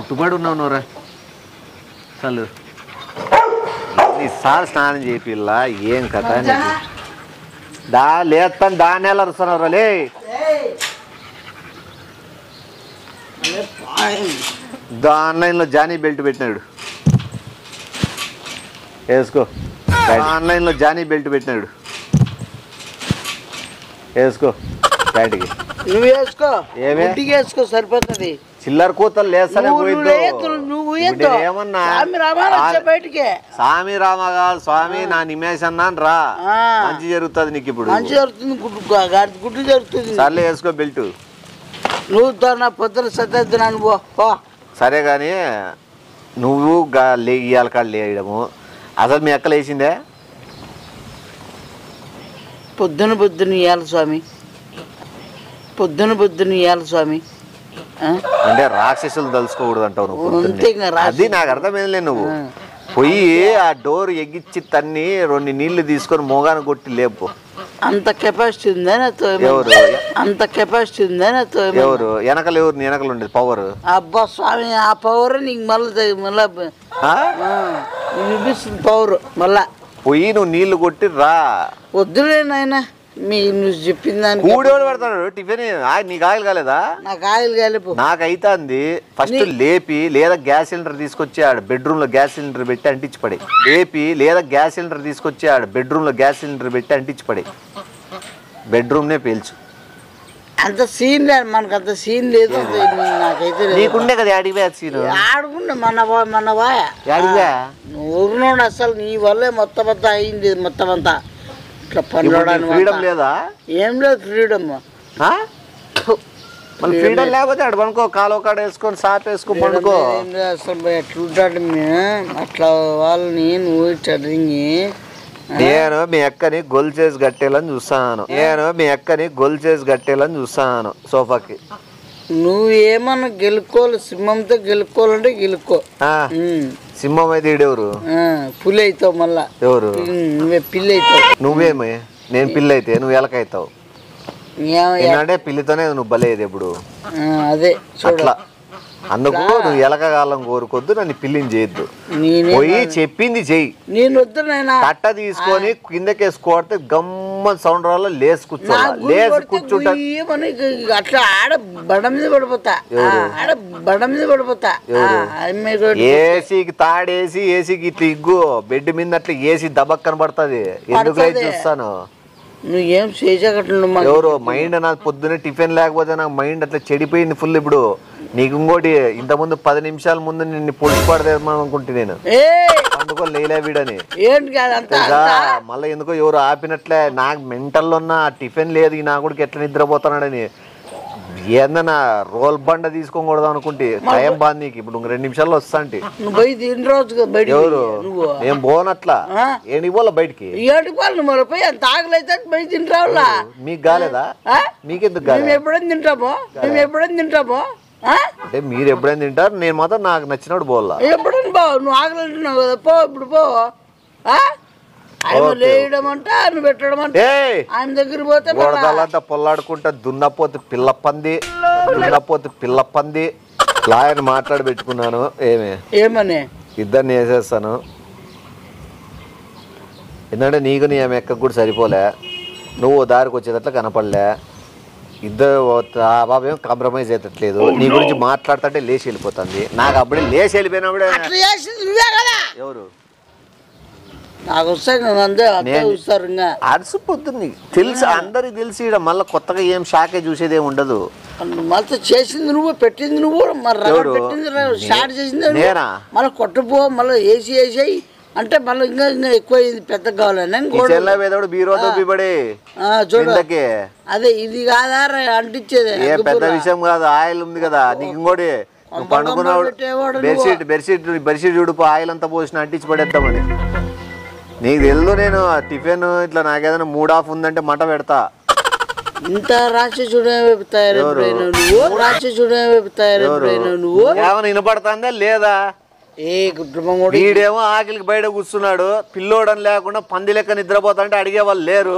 కట్టుబడి ఉన్నావు నోరా అసలు ఈసారి స్నానం చేపిల్లా ఏం కథ దా లేస్తాను దాన్ని ఎలా అరుస్తున్నారు లే ఆన్లైన్లో జానీ బెల్ట్ పెట్టినాడు వేసుకో ఆన్లైన్లో జానీ బెల్ట్ పెట్టినాడు వేసుకో ప్యాంటుకి నువ్వు వేసుకో ఏమి వేసుకో సరిపోతుంది చిల్లర కూతలు లేస్తానే ఏమన్నా బయటికి స్వామి రామగా స్వామి నా నిమేష్ అన్నాను రా మంచి జరుగుతుంది నీకు ఇప్పుడు మంచి జరుగుతుంది గుడ్డు జరుగుతుంది సర్లే వేసుకో బెల్ట్ నువ్వు నా పొద్దున సత్తున్నాను పో సరే కానీ నువ్వు ఇవాళ కాళ్ళు లేయడము అసలు మీ అక్క లేచిందే పొద్దున ఇవ్వాలి స్వామి పొద్దున ఇవ్వాలి స్వామి అంటే రాక్షసులు తలుసుకోకూడదు అంటావు నువ్వు అది నాకు అర్థమైందిలే నువ్వు పోయి ఆ డోర్ ఎగ్గిచ్చి తన్ని 2 నీళ్లు తీసుకొని మోగాను కొట్టి లేపు అంత కెపాసిటీ ఉందా ఎవరు అంత కెపాసిటీ ఉందా ఎవరు వెనకలు ఎవరు వెనకలు ఉండేది పవర్ అబ్బా స్వామి ఆ పవర్ నీకు మళ్ళీ చూపిస్తుంది పవర్ మళ్ళా పోయి నువ్వు నీళ్లు కొట్టి రా వద్దులే నాయన నువ్వు చెప్పిన దానికి కూడేవాడు పెడతాడు టిఫిన్ నీకు ఆయిల్ కాలేదా నాకు ఆయిల్ కాలేపు నాకైతుంది ఫస్ట్ లేపి లేదా గ్యాస్ సిలిండర్ తీసుకొచ్చి ఆడ బెడ్రూమ్ లో గ్యాస్ సిలిండర్ పెట్టి అంటించి పడే లేపి లేదా గ్యాస్ సిలిండర్ తీసుకొచ్చి ఆడ బెడ్రూమ్ లో గ్యాస్ సిలిండర్ పెట్టి అంటించి పడే బెడ్రూమ్ నే పేల్చు అంత సీన్ లేదు మనకు అంత సీన్ లేదు నాకైతే నీకుండే కదా అడిగా సీన్ ఆడుకుండే మన వాయ ఊరినోడు అసలు నీ వల్లే మొత్తం అంతా అయింది మొత్తం అంతా ఇట్లా ఫ్రీడమ్ లేదా ఏం లేదు ఫ్రీడమ్ ఫ్రీడమ్ లేకపోతే అటు పనుకో కాలువ కాడ వేసుకొని సాప్ వేసుకొని పండుకో అసలు ఎట్లుంటాడు అట్లా వాళ్ళని నువ్వు చదివి నేను మీ అక్కని గొల్ చేసి కట్టేయాలని చూస్తాను సోఫాకి నువ్వేమన్నా గెలుకోవాలి సింహంతో గెలుకోవాలంటే గెలుకో సింహం అయితే ఈడెవరు పులి అవుతావు మళ్ళా ఎవరు నువ్వే పిల్లి అవుతావు నువ్వేమి నేను పిల్లి అయితే నువ్వు ఎలకైతావు అంటే పిల్లితోనే నువ్వు బలేది ఎప్పుడు అదే అట్లా అందుకు నువ్వు ఎలకగాలం కోరుకొద్దు నన్ను పిల్లిని చేయొద్దు పోయి చెప్పింది చెయ్యి నేను వద్దు కట్ట తీసుకొని కిందకేసి కొడితే గమ్మని సౌండ్ రాళ్ళ లేసి కూర్చుంటా అట్లా ఆడ బండ మీద పడిపోతా ఏసీకి తాడేసి ఏసీకి ఇట్లా ఇగ్గు బెడ్ మీద అట్లా ఏసీ దబక్కన పడుతుంది ఎందుకు చూస్తాను నువ్వేం చేసేటట్లు ఎవరు మైండ్ నాకు పొద్దున్నే టిఫిన్ లేకపోతే నాకు మైండ్ అట్లా చెడిపోయింది ఫుల్ ఇప్పుడు నీకు ఇంకోటి ఇంతకుముందు 10 నిమిషాల ముందు నిన్ను పొడిచి పడదేమో అనుకుంటే నేను అందుకో లేలే వీడని మళ్ళీ ఎందుకో ఎవరు ఆపినట్లే నాకు మెంటల్లో ఉన్న టిఫిన్ లేదు నా కూడా ఎట్లా నిద్రపోతున్నాడని ఏందన్నా రోల్ బండ తీసుకోకూడదు అనుకుంటే టైం బాగా నీకు ఇప్పుడు 2 నిమిషాల్లో వస్తా అంటే ఎవరు ఏం పోనట్లా ఏంటి పోలా బయటికి మీకు కాలేదా మీకెందుకు కాలేదు ఎప్పుడైనా తింటామో అంటే మీరు ఎప్పుడైనా తింటారు నేను మాత్రం నాకు నచ్చినప్పుడు పోలా ఎప్పుడైనా బావు నువ్వు ఆకలి అంటున్నావు కదా పో ఇప్పుడు పో లేయడం అంట నువ్వు పెట్టడం అంటే ఆయన దగ్గర పోతే గొడవలంతా పొల్లాడుకుంటా దున్నపోతు పిల్ల పంది లాయర్ మాట్లాడి పెట్టుకున్నాను ఏమని ఇద్దరిని వేసేస్తాను ఎందుకంటే నీకు నీ ఆమె ఎక్క కూడా సరిపోలే నువ్వు దారికి వచ్చేటట్లు కనపడలే ఇద్దరు ఆ బాబు ఏం కాంప్రమైజ్ అయ్యేటట్లేదు నీ గురించి మాట్లాడుతుంటే లేచి వెళ్ళిపోతుంది నాకు అప్పుడే లేచి వెళ్ళిపోయినప్పుడే ఎవరు నాకు అరిసిపోతుంది తెలుసు అందరికి తెలిసి మళ్ళీ కొత్తగా ఏం షాకే చూసేది ఏమి ఉండదు మళ్ళీ చేసింది నువ్వు పెట్టింది నువ్వు స్టార్ట్ చేసింది నేనా మళ్ళీ కొట్టపో మళ్ళీ వేసేయి అంటే మళ్ళీ ఇంకా ఎక్కువ పెద్ద కావాలని చూడకే అదే ఇది కాదా అంటించేది పెద్ద విషయం కాదు ఆయిల్ ఉంది కదా నీకు ఇంకోటి పండుకున్నాడు బెడ్షీట్ చూడుపు ఆయిల్ అంతా పోసిన అంటించి పడేద్దామని నీకు తెలుదు నేను టిఫిన్ ఇట్లా నాకేదైనా మూడ్ ఆఫ్ ఉందంటే మంట పెడతా ఇంత రాక్షసుడు నువ్వు ఏమైనా వినపడుతుందా లేదా వీడేమో ఆకలికి బయట కూర్చున్నాడు పిల్లోడని లేకుండా పంది లెక్క నిద్రపోతా అంటే అడిగే వాళ్ళు లేరు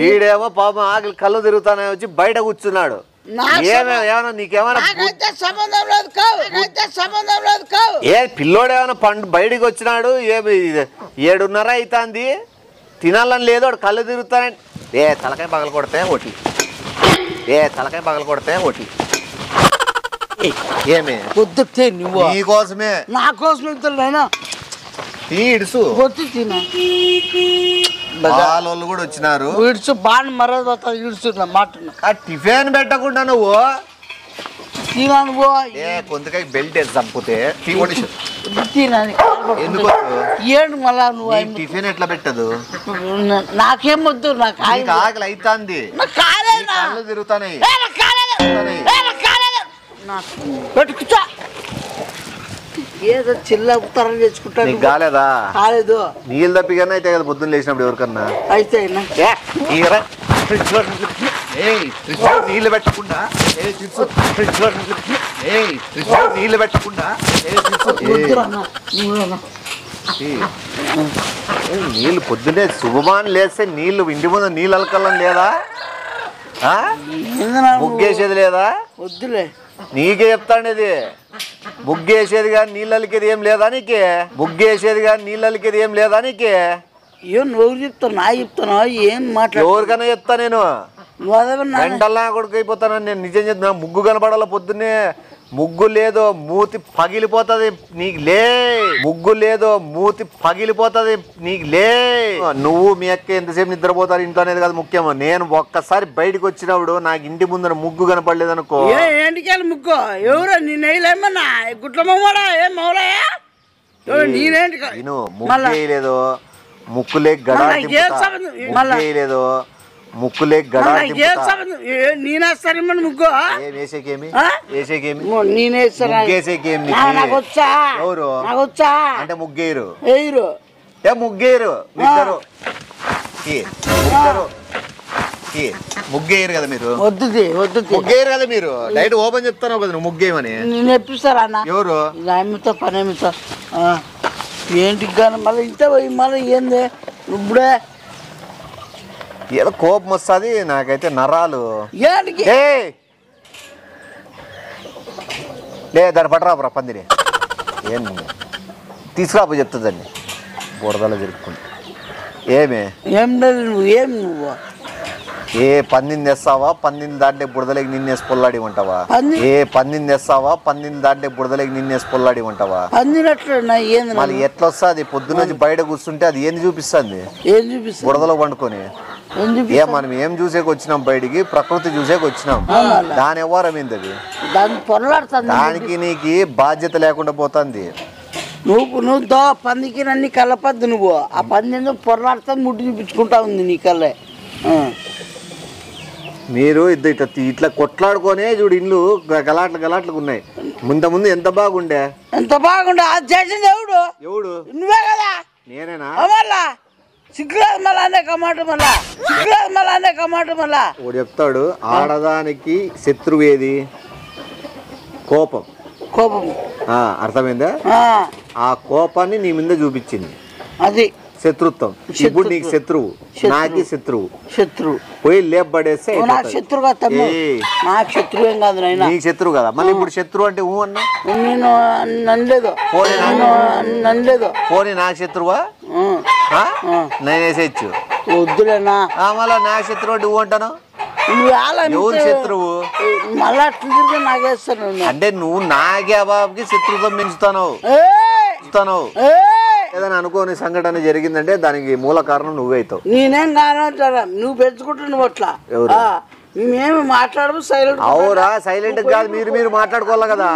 వీడేమో పాపం ఆకలి కళ్ళు తిరుగుతానే వచ్చి బయట కూర్చున్నాడు ఏమైనా నీకేమైనా సంబంధం లేదు కావు. ఏ పిల్లోడు ఏమైనా పండు బయటికి వచ్చినాడు 7:30 అవుతుంది తినాలని లేదు వాడు కళ్ళు తిరుగుతానండి. తలకాయ పగల కొడితే ఒకటి తలకాయ పగల కొడితే ఒకటి ఏమే పొద్దుతే నువ్వు నీకోసమే నా కోసం ఇద్దరునైనా ఇడుసు వాళ్ళు కూడా వచ్చినారు. ఇడుచు బాగా మరద ఇడుచు మాట టిఫిన్ పెట్టకుండా నువ్వు తినా నువ్వు కొంతకాయ బెల్ట్ వేసి చంపితే ఎందుకు ఏంటి మళ్ళా నువ్వు టిఫిన్ ఎట్లా పెట్టదు? నాకేం వద్దు నాకు ఆకలి అవుతుంది కళ్ళు తిరుగుతాయి పెట్టుకుచ్చా ఏదో చిల్ల ఉత్తరం తెచ్చుకుంటాను కాలేదా? కాలేదు. నీళ్ళు తప్పిగానే అయితే కదా పొద్దున్న లేచినప్పుడు ఎవరికన్నా అయితే నీళ్ళు పెట్టకుండా నీళ్ళు పెట్టకుండా నీళ్ళు పొద్దున్నే శుభమాని లేస్తే నీళ్ళు ఇంటి ముందు నీళ్ళు అలకల్లం లేదా? ముగ్గేసేది లేదా? వద్దులే నీకే చెప్తాండేది ముగ్గేసేది కానీ నీళ్ళు అలికేది ఏం లేదా నీకే? ముగ్గేసేది కానీ నీళ్ళు అలికేది ఏం లేదా నీకే? ఏం నువ్వు చెప్తావు నా చెప్తాను ఏం మాట్లాడు ఎవరికైనా చెప్తా నేను వెంటల్లా కొడుకు అయిపోతాను నేను. నిజం చెప్తున్నా ముగ్గు కనపడాల పొద్దున్నే ముగ్గు లేదో మూతి పగిలిపోతుంది నీకు లే. ముగ్గు లేదో మూతి పగిలిపోతుంది నీకు లే. నువ్వు మీ అక్క ఎంతసేపు నిద్రపోతారు ఇంట్లో అనేది కదా ముఖ్యమో. నేను ఒక్కసారి బయటకు వచ్చినప్పుడు నాకు ఇంటి ముందర ముగ్గు కనపడలేదు అనుకో. ఏంటికి ముగ్గు ఎవరు నేనేమన్నా గుట్ల మమ్మడా ఏం మౌలయ్యా నేనేంటి ముగ్గు వేయలేదు ముక్కులే గడా వేయలేదు ముక్కులే గడా నేనేస్తాను ముగ్గు వేసేకేమి నేనేస్తాను ఎవరు అంటే ముగ్గేరు వేయరు ముగ్గేరు ఇద్దరు ముగ్గేయరు కదా మీరు? ముగ్గేయరు కదా మీరు? డైరెక్ట్ ఓపెన్ చెప్తాను కదా నువ్వు ముగ్గేయమని. నేను ఎప్పిస్తారా ఎవరు అమ్మితో పని అమ్మితో ఏంటికి కానీ మళ్ళీ ఇంత పోయి మళ్ళీ ఏంది ఇప్పుడే ఏదో కోపం వస్తుంది నాకైతే నరాలు. లే దాన్ని పట్టరాపురా పందిరి ఏం తీసుకురాపు చెప్తుందండి బురదలో జరుపుకుంటా. ఏమే ఏం లేదు నువ్వు ఏం నువ్వు పందిని తెస్తావా పందిని దాంట్లో బుడదలేకి నిన్నేసి పొల్లాడి ఉంటావా? పందిని తెస్తావా పందిని దాంట్లో బుడదలేకి నిన్నేసి పొల్లాడి ఉంటావా? మళ్ళీ ఎట్లా వస్తుంది పొద్దున్న బయట కూర్చుంటే అది ఏంది చూపిస్తుంది? బుడదలో పండుకొని మనం ఏం చూసేకి వచ్చినాం బయటికి? ప్రకృతి చూసేకి వచ్చినాం. దాని వ్యవహారం ఏంది అది? దానికి నీకు బాధ్యత లేకుండా పోతుంది. నువ్వు పందికి నన్ను కలపద్దు నువ్వు ఆ పంది పొరలాడుతా ముట్టి చూపించుకుంటా ఉంది నీ కళ్ళే. మీరు ఇట్లా కొట్లాడుకోనే చూడు ఇల్లు గలాట్లకు ఉన్నాయి. ముందు ఎంత బాగుండే అది చేసింది ఎవడు నువ్వే కదా నేనేనా? మళ్ళా సిగ్గురాదు మళ్ళా అనే కమాట మళ్ళా వాడు చెప్తాడు ఆడదానికి శత్రువు ఏది? కోపం. అర్థమైందా? ఆ కోపాన్ని నీ మీద చూపించింది అది శత్రుత్వం. ఇప్పుడు నీకు శత్రువు నాకి శత్రువు పోయి లేపబడేస్తే నాకు శత్రువు కాదు నాకు శత్రువు ఏం కాదు నీకు శత్రువు కదా. మళ్ళీ ఇప్పుడు శత్రువు అంటే అన్నా నేను నన్నలేదు పోనీ నాకు శత్రువా నేను వేసేయచ్చు వద్దులేనా? మళ్ళా నా శత్రువు అంటే అంటాను. ఎవరు శత్రువు? మళ్ళా అట్లా నాకేస్తాను అంటే నువ్వు నాకే బాబుకి శత్రుత్వం పెంచుతావు. ఏదైనా అనుకోని సంఘటన జరిగిందంటే దానికి మూల కారణం నువ్వే అవుతావు. నేనేం కానంటారా నువ్వు పెంచుకుంటున్నావు అట్లా. మేమేమి మాట్లాడము సైలెంట్. అవురా సైలెంట్ కాదు మీరు మాట్లాడుకోవాలి కదా.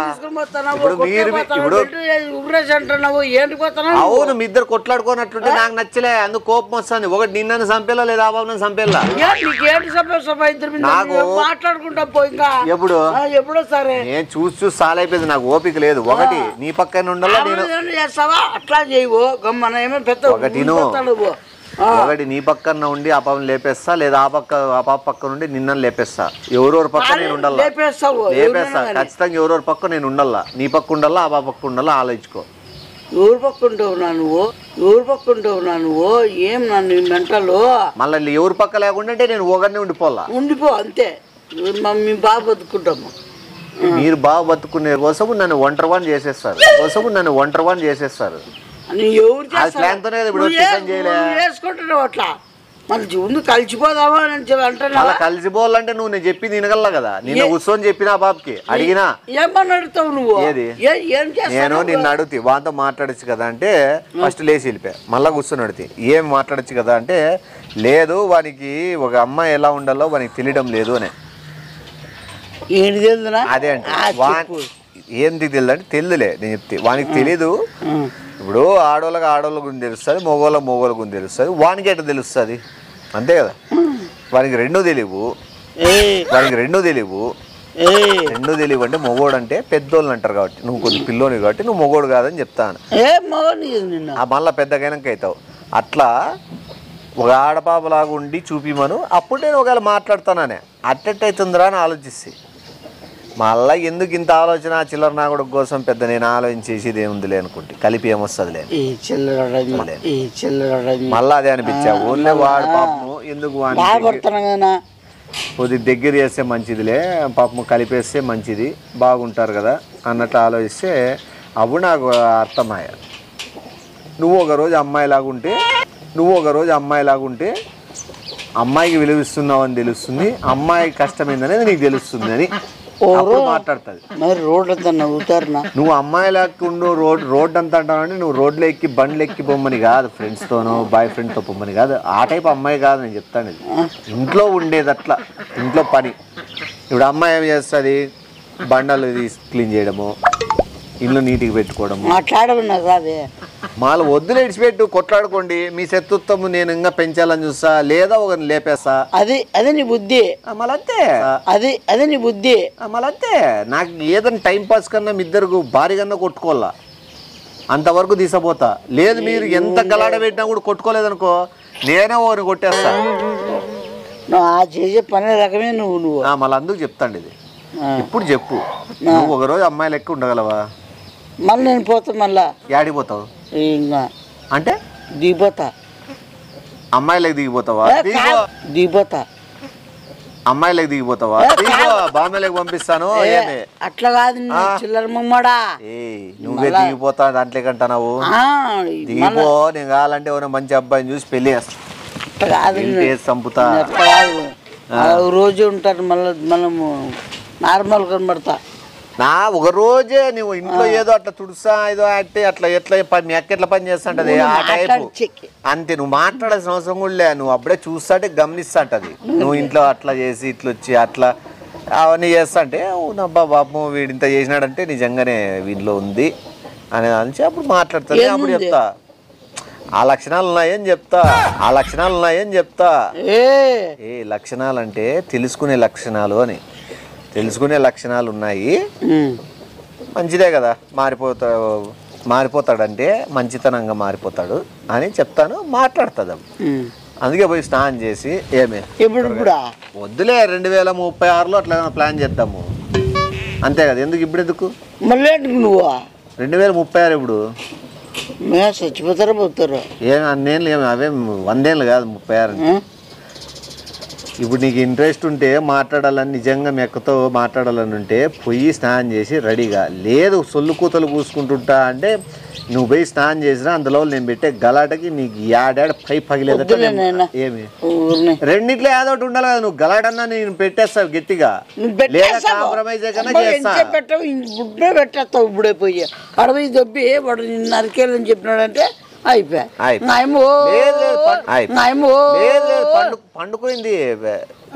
అవును మీ ఇద్దరు కొట్లాడుకోనట్లుంటే నాకు నచ్చలే అందుకు కోపం వస్తుంది. ఒకటి నిన్నను చంపేలా లేదా ఆ బాబు చంపేలా నాకు మాట్లాడుకుంటా పోయి ఎప్పుడు ఎప్పుడో సరే నేను చూసి సాలైపోయింది. నాకు ఓపిక లేదు. ఒకటి నీ పక్కన ఉండాలా నేను చేస్తావా అట్లా చేయవు గమ్మన ఏమో పెద్ద ఒకటి నీ పక్కన ఉండి ఆ పాపను లేపేస్తా లేదా ఆ పాప పక్క నుండి నిన్న లేపేస్తా. ఎవరెవరి పక్క నేను ఉండాలా లేపేస్తా ఖచ్చితంగా. ఎవరెవరి పక్క నేను ఉండాలా నీ పక్క ఉండాలా ఆ పాప పక్క ఉండాలా ఆలోచించుకో. ఎవరు పక్క ఉంటావు నువ్వు ఏం నన్ను మెంటలు మళ్ళీ ఎవరి పక్క లేకుండా నేను ఒకరిని ఉండిపో అంతే. మేము బాగా బతుకుంటాము. మీరు బాగా బతుకునే కోసం నన్ను ఒంటరివాణి చేసేస్తారు వేసుకుంటున్నావు అట్లా మన ముందు కలిసిపోదామా అని అంటున్నా. కలిసిపోవాలంటే నువ్వు నేను చెప్పి తినగల కదా, నిన్న కూర్చొని చెప్పినా బాబుకి అడిగినా ఏమని అడుగుతావు నువ్వు? ఏది నేను నిన్ను అడుగుతి వాంతో మాట్లాడచ్చు కదా అంటే ఫస్ట్ లేచి వెళ్ళిపోయా. మళ్ళీ కూర్చొని అడితే ఏం మాట్లాడచ్చు కదా అంటే లేదు వానికి ఒక అమ్మాయి ఎలా ఉండాలో వానికి తెలియడం లేదు అని. ఏంటి తెలుదునా? అదే అంటే ఏంది తెలియదు అంటే తెలియదులే నేను చెప్తే వానికి తెలీదు. ఇప్పుడు ఆడోళ్ళ గురించి తెలుస్తుంది, మగోళ్ళ గురించి తెలుస్తుంది, వానికి ఎట్లా తెలుస్తుంది అంతే కదా. వానికి రెండూ తెలియవు అంటే మొగోడు అంటే పెద్దోళ్ళు అంటారు కాబట్టి నువ్వు కొంచెం పిల్లోని కాబట్టి నువ్వు మొగోడు కాదని చెప్తాను. మళ్ళీ పెద్దగైనాక అవుతావు. అట్లా ఒక ఆడపాపలాగా ఉండి చూపిమను, అప్పుడు నేను ఒకవేళ మాట్లాడతాననే అట్టెట్టవుతుందిరా అని ఆలోచిస్తే మళ్ళీ ఎందుకు ఇంత ఆలోచన చిల్లర నాగుడు కోసం పెద్ద నేను ఆలోచించేసేది ఏముందిలే అనుకుంటే కలిపి ఏమొస్తుందిలే మళ్ళీ అదే అనిపించా. ఊళ్ళో వాడు పాపము ఎందుకు కొద్ది దగ్గర చేస్తే మంచిదిలే, పాపము కలిపేస్తే మంచిది బాగుంటారు కదా అన్నట్టు ఆలోచిస్తే అప్పుడు నాకు అర్థమయ్యా. నువ్వు ఒకరోజు అమ్మాయిలాగుంటే అమ్మాయికి విలువిస్తున్నావు అని తెలుస్తుంది, అమ్మాయి కష్టమైందనేది నీకు తెలుస్తుంది అని మాట్లాడుతుంది. నువ్వు అమ్మాయి లేకుండా రోడ్ అంతా అంటావు. నువ్వు రోడ్లో ఎక్కి బండ్లు ఎక్కి పొమ్మని కాదు, ఫ్రెండ్స్తోనో బాయ్ ఫ్రెండ్తో పొమ్మని కాదు, ఆ టైప్ అమ్మాయి కాదు నేను చెప్తాను. ఇది ఇంట్లో ఉండేది అట్లా, ఇంట్లో పని. ఇప్పుడు అమ్మాయి ఏం చేస్తుంది, బండలు క్లీన్ చేయడము, ఇల్లు నీట్గా పెట్టుకోవడము. మాలు వద్దులు ఇడిచిపెట్టు, కొట్లాడుకోండి, మీ శత్రుత్వము నేను ఇంకా పెంచాలని చూస్తా లేదా ఒకరిని లేపేస్తా. అదే నీ బుద్ధి. అదే నీ బుద్ధి. మళ్ళంతే నాకు ఏదైనా టైం పాస్ కన్నా మీ ఇద్దరు భారీ కన్నా కొట్టుకోవాలా అంతవరకు తీసపోతా. లేదు మీరు ఎంత గలాడ పెట్టినా కూడా కొట్టుకోలేదనుకో నేనే ఓని కొట్టేస్తా. చేసే పని రకమే నువ్వు మళ్ళీ అందుకు చెప్తాండి ఇది. ఇప్పుడు చెప్పు, నువ్వు ఒకరోజు అమ్మాయి లెక్క ఉండగలవా? మళ్ళీ నేను పోతా. మళ్ళా యాడిపోతావు అంటే దిగిపోతా. అమ్మాయిలకు దిగిపోతావా? దిగిపోతా. అమ్మాయిలకు దిగిపోతావా? బామ్మలకు పంపిస్తాను. అట్లా కాదు చిల్లర మమ్మడా, నువ్వే దిగిపోతా దాంట్లో కంటున్నావు. దిగిపో, నేను కావాలంటే ఎవరైనా మంచి అబ్బాయిని చూసి పెళ్లి చేస్తా. చంపుతా. రోజు ఉంటారు మళ్ళీ మనము నార్మల్ కనబడతా. నా ఒక రోజే నువ్వు ఇంట్లో ఏదో అట్లా తుడుసా ఏదో అంటే అట్లా ఎట్లా మీ అక్క ఎట్లా పని చేస్తుంటది ఆ టైపు అంతే. నువ్వు మాట్లాడాల్సిన అవసరం కూడా లే, నువ్వు అప్పుడే చూస్తాంటే గమనిస్తాంటది. నువ్వు ఇంట్లో అట్లా చేసి ఇట్లా వచ్చి అట్లా అవన్నీ చేస్తా అంటే అవునబ్బా బాబు వీడింత చేసినాడంటే నిజంగానే వీడిలో ఉంది అని అని అప్పుడు మాట్లాడుతుంది. అప్పుడు చెప్తా ఆ లక్షణాలు ఉన్నాయని చెప్తా. ఏ లక్షణాలు అంటే తెలుసుకునే లక్షణాలు అని. తెలుసుకునే లక్షణాలు ఉన్నాయి, మంచిదే కదా. మారిపోతాడంటే మంచితనంగా మారిపోతాడు అని చెప్తాను, మాట్లాడుతుంది. అందుకే పోయి స్నానం చేసి ఏమే వద్దులే 2036లో అట్లా ఏమైనా ప్లాన్ చేద్దాము అంతే కదా. ఎందుకు మళ్ళీ నువ్వు 2036 ఇప్పుడు చచ్చిపోతారా పోతారు ఏమి అన్నేళ్ళు ఏమి అవే 100 ఏళ్ళు కాదు 36. ఇప్పుడు నీకు ఇంట్రెస్ట్ ఉంటే మాట్లాడాలని నిజంగా మీ అక్కతో మాట్లాడాలని ఉంటే పోయి స్నానం చేసి రెడీగా, లేదు సొల్లు కూతలు పూసుకుంటుంటా అంటే నువ్వు పోయి స్నానం చేసినా అందులో నేను పెట్టే గలాటకి నీకు యాడాడ పై పగిలేదట. ఏమి రెండిట్లో ఏదో ఒకటి ఉండాలి కదా. నువ్వు గలాటన్నా నేను పెట్టేస్తావు గట్టిగా, లేదా కాంప్రమైజ్ పెట్టేస్తావు. ఇప్పుడే పోయి అడవి దొబ్బి వాడు నరికేయాలని చెప్పినాడంటే పండుకోయింది.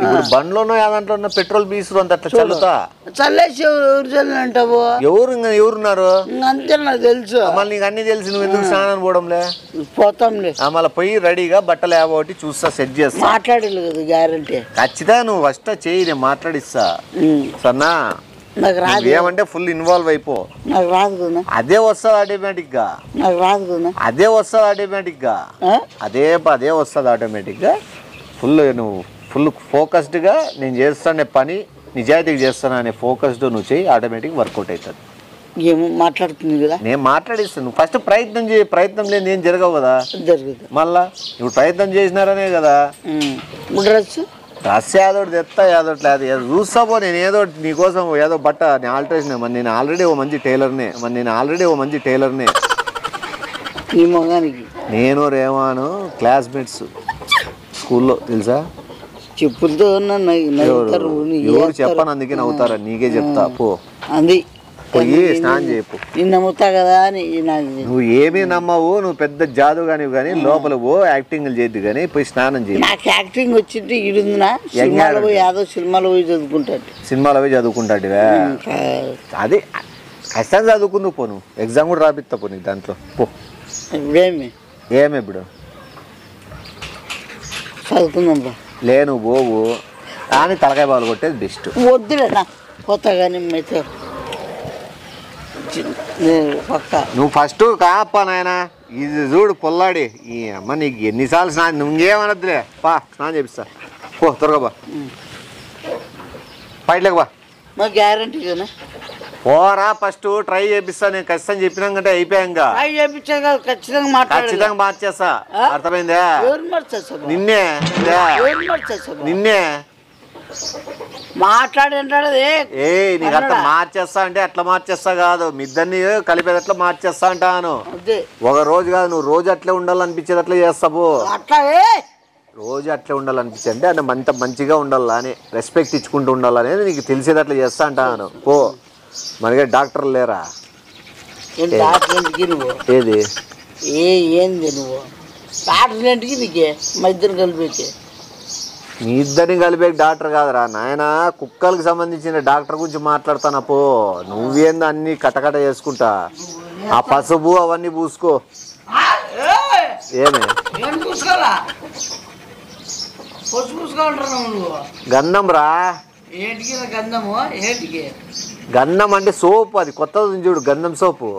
ఇప్పుడు బండ్లోనో ఏదంట్లో పెట్రోల్ బీసులు అంత అట్లా చల్లుతా చల్లేసి అంటావు. ఎవరున్నారు అంతే నాకు తెలుసు. మళ్ళీ నీకు అన్ని తెలిసి నువ్వు ఎందుకు స్నానం పోవడంలే? పోతాంలే. మళ్ళీ పోయి రెడీగా బట్టలు ఏవోటి చూస్తా, సెట్ చేస్తా. మాట్లాడలేదు కదా గ్యారంటీ. ఖచ్చితంగా నువ్వు ఫస్ట్ చెయ్యి, నేను మాట్లాడిస్తా. సన్నా నాకు రాదు ఏమంటే ఫుల్ ఇన్వాల్వ్ అయిపో. నాకు రాదు కదా. అదే వస్తుంది ఆటోమేటిక్ గా. నాకు రాదు కదా. అదే వస్తుంది ఆటోమేటిక్ గా. అదే వస్తుంది ఆటోమేటిక్ గా. నువ్వు ఫుల్ ఫోకస్డ్ గా నేను చేస్తానే పని నిజాయితీగా చేస్తాను అనే ఫోకస్డ్ నువ్వు చెయ్యి, ఆటోమేటిక్ వర్కౌట్ అవుతుంది. ఏమో మాట్లాడుతుంది కదా, నేను మాట్లాడిస్తాను. నువ్వు ఫస్ట్ ప్రయత్నం చేయి. ప్రయత్నం లేదు ఏం జరగవు కదా. జరుగుతుంది. మళ్ళా ఇప్పుడు ప్రయత్నం చేసినారనే కదా. డ్రెస్ ఏదోటి తెస్తా ఏదోటి లేదు ఏదో చూస్తా పో. నేను ఏదో నీకోసం ఏదో బట్ట నేను ఆల్టరేషన్ మరి నేను ఆల్రెడీ ఓ మంచి టైలర్నే నీ మొగానికి నేను రేవాను క్లాస్మేట్స్ స్కూల్లో తెలుసా. చెప్పులతో ఎవరు చెప్పను అందుకే నవ్వుతారా. నీకే చెప్తా పో. అది పోయి స్నానం చేయపు. నేను నమ్ముతా కదా అని నువ్వు ఏమీ నమ్మవు. నువ్వు పెద్ద జాదు కానివి కానీ లోపల పో యాక్టింగ్ చేయద్దు కానీ పోయి స్నానం చేయి. నాకు యాక్టింగ్ వచ్చింటే ఇడుందినా సినిమాలో పోయి యాదో సినిమాలో పోయి చదువుకుంటాడు. అది ఖచ్చితంగా చదువుకుందు పో. నువ్వు ఎగ్జామ్ కూడా రాపిస్తా పో నీకు దాంట్లో పో. ఇప్పుడేమి ఇప్పుడు చదువుకుందాం లే నువ్వు పోవు కానీ తలకాయ బాలు కొట్టేది బెస్ట్. వద్దులేనా కొత్తగా అయితే పక్క నువ్వు ఫస్ట్ కాపా నాయన. ఇది చూడు పొల్లాడి ఈ అమ్మ నీకు ఎన్నిసార్లు స్నానం నువ్వేమనద్దులే పా స్నానం చేపిస్తా పో త్వరగా బా బయటలేక బా. మా గ్యారంటీ కదా పోరా ఫస్ట్ ట్రై చేపిస్తా. నేను ఖచ్చితంగా చెప్పినాకంటే అయిపోయాక ఖచ్చితంగా మార్చేస్తా. అర్థమైందా? నిన్నే మాట్లాడే నీకు అట్లా మార్చేస్తా అంటే అట్లా మార్చేస్తా కాదు. మీ ఇద్దరిని కలిపేది అట్లా మార్చేస్తా అంటాను. ఒక రోజు కాదు నువ్వు రోజు అట్లే ఉండాలనిపించేది అట్లా చేస్తావు. రోజు అట్లే ఉండాలనిపించేది అంటే అంటే మంచిగా ఉండాలా అని రెస్పెక్ట్ ఇచ్చుకుంటూ ఉండాలనేది నీకు తెలిసేది అట్లా చేస్తా అంటాను. పో మనకి డాక్టర్లు లేరా? ఏది ఏంది నువ్వు డాక్టర్ నీకే మా ఇద్దరు కలిపేకే? మీ ఇద్దరిని కలిపే డాక్టర్ కాదురా నాయన. కుక్కలకు సంబంధించిన డాక్టర్ గురించి మాట్లాడతానా పో. నువ్వేందో అన్ని కటకట చేసుకుంటా ఆ పసుపు అవన్నీ పూసుకో. ఏమే గంధం రా. గంధం అంటే సోపు. అది కొత్తది చూడు గంధం సోపు.